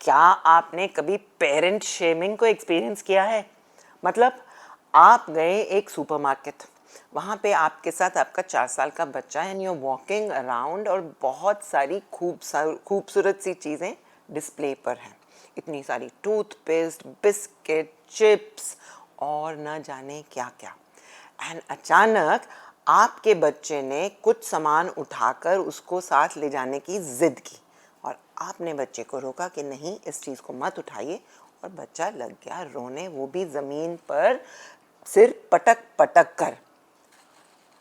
क्या आपने कभी पेरेंट शेमिंग को एक्सपीरियंस किया है? मतलब आप गए एक सुपरमार्केट, वहाँ पे आपके साथ आपका 4 साल का बच्चा है and you are walking around और बहुत सारी खूबसूरत सी चीज़ें डिस्प्ले पर हैं। इतनी सारी टूथपेस्ट, बिस्किट, चिप्स और न जाने क्या क्या। एंड अचानक आपके बच्चे ने कुछ सामान उठाकर उसको साथ ले जाने की ज़िद की और आपने बच्चे को रोका कि नहीं, इस चीज़ को मत उठाइए, और बच्चा लग गया रोने, वो भी ज़मीन पर सिर पटक पटक कर।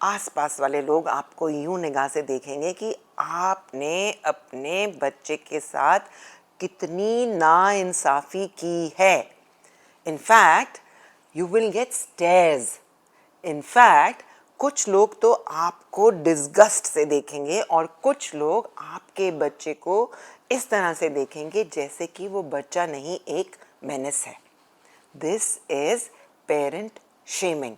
आसपास वाले लोग आपको यूं निगाह से देखेंगे कि आपने अपने बच्चे के साथ कितनी नाइंसाफ़ी की है। In fact you will get stairs. In fact कुछ लोग तो आपको डिस्गस्ट से देखेंगे और कुछ लोग आपके बच्चे को इस तरह से देखेंगे जैसे कि वो बच्चा नहीं, एक मेनेस है। This is parent shaming.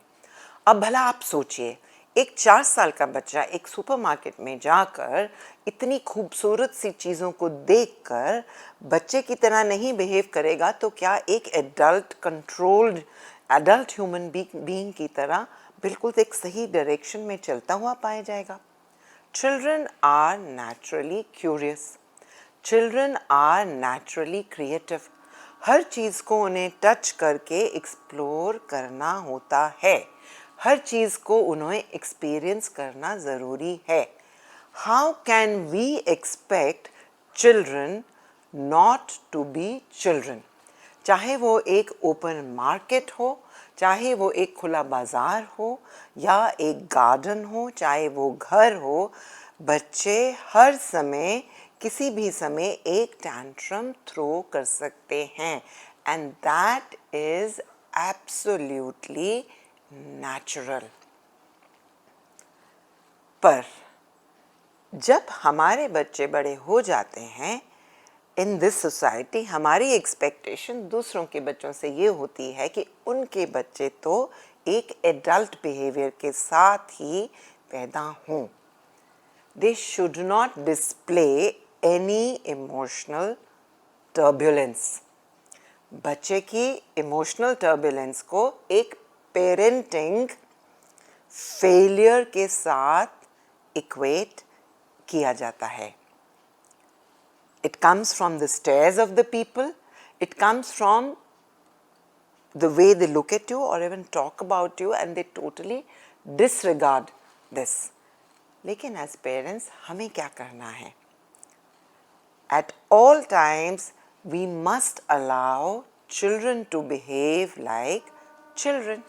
अब भला आप सोचिए, एक 4 साल का बच्चा एक सुपरमार्केट में जाकर इतनी खूबसूरत सी चीज़ों को देखकर बच्चे की तरह नहीं बिहेव करेगा तो क्या एक एडल्ट ह्यूमन बीइंग की तरह बिल्कुल एक सही डायरेक्शन में चलता हुआ पाया जाएगा? Children are naturally curious. Children are naturally creative. हर चीज़ को उन्हें टच करके एक्सप्लोर करना होता है, हर चीज़ को उन्हें एक्सपीरियंस करना ज़रूरी है। How can we expect children not to be children? चाहे वो एक ओपन मार्केट हो, चाहे वो एक खुला बाज़ार हो या एक गार्डन हो, चाहे वो घर हो, बच्चे हर समय किसी भी समय एक टैंट्रम थ्रो कर सकते हैं and that is absolutely natural. पर जब हमारे बच्चे बड़े हो जाते हैं, इन दिस सोसाइटी हमारी एक्सपेक्टेशन दूसरों के बच्चों से ये होती है कि उनके बच्चे तो एक एडल्ट बिहेवियर के साथ ही पैदा हों। They should not display any emotional turbulence. बच्चे की इमोशनल टर्बुलेंस को एक पेरेंटिंग फेलियर के साथ इक्वेट किया जाता है। It comes from the stares of the people. It comes from the way they look at you or even talk about you and they totally disregard this. लेकिन as parents हमें क्या करना है? At all times we must allow children to behave like children.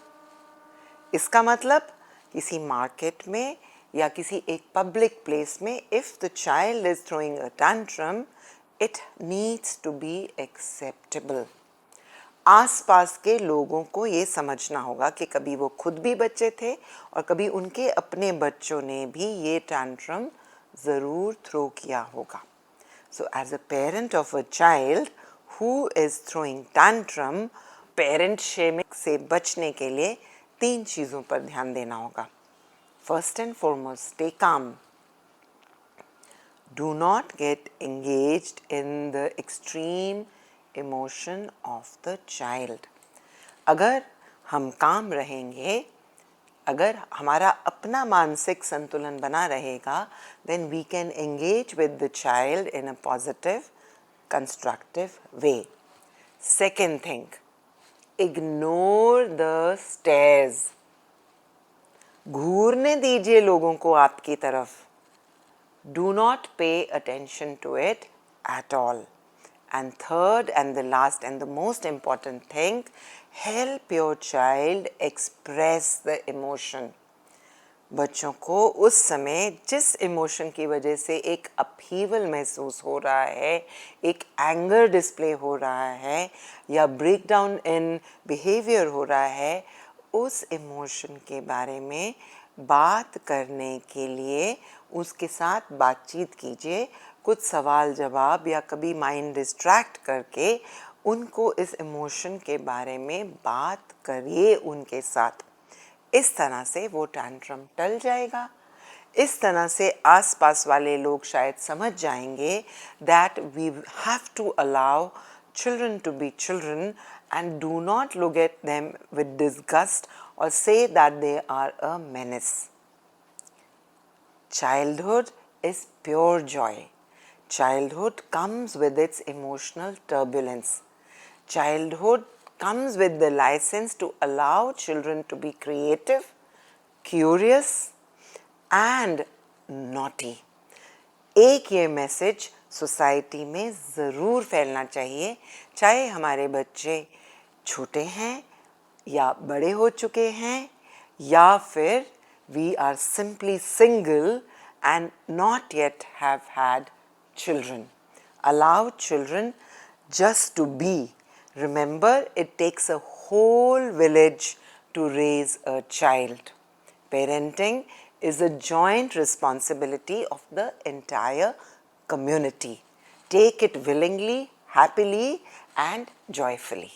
इसका मतलब किसी market में या किसी एक पब्लिक प्लेस में if the child is throwing a tantrum, it needs to be acceptable. आसपास के लोगों को ये समझना होगा कि कभी वो खुद भी बच्चे थे और कभी उनके अपने बच्चों ने भी ये टैंट्रम ज़रूर थ्रो किया होगा। So as a parent of a child who is throwing tantrum, parent shaming से बचने के लिए 3 चीज़ों पर ध्यान देना होगा। First and foremost, stay calm. Do not get engaged in the extreme emotion of the child. अगर हम काम रहेंगे, अगर हमारा अपना मानसिक संतुलन बना रहेगा, then we can engage with the child in a positive, constructive way. Second thing, ignore the stares. घूरने दीजिए लोगों को आपकी तरफ। Do not pay attention to it at all. And third and the last and the most important thing, help your child express the emotion. बच्चों को उस समय जिस इमोशन की वजह से एक अपहीवल महसूस हो रहा है, एक एंगर डिस्प्ले हो रहा है या ब्रेक डाउन इन बिहेवियर हो रहा है, उस इमोशन के बारे में बात करने के लिए उसके साथ बातचीत कीजिए। कुछ सवाल जवाब या कभी माइंड डिस्ट्रैक्ट करके उनको इस इमोशन के बारे में बात करिए उनके साथ। इस तरह से वो टैंट्रम टल जाएगा इस तरह से आसपास वाले लोग शायद समझ जाएंगे that we have to allow children to be children and do not look at them with disgust or say that they are a menace. Childhood is pure joy. Childhood comes with its emotional turbulence. Childhood comes with the license to allow children to be creative, curious and naughty. एक ये message society में ज़रूर फैलना चाहिए, चाहे हमारे बच्चे छोटे हैं या बड़े हो चुके हैं या फिर we are simply single and not yet have had children. Allow children just to be. Remember, it takes a whole village to raise a child. Parenting is a joint responsibility of the entire community. Take it willingly, happily and joyfully.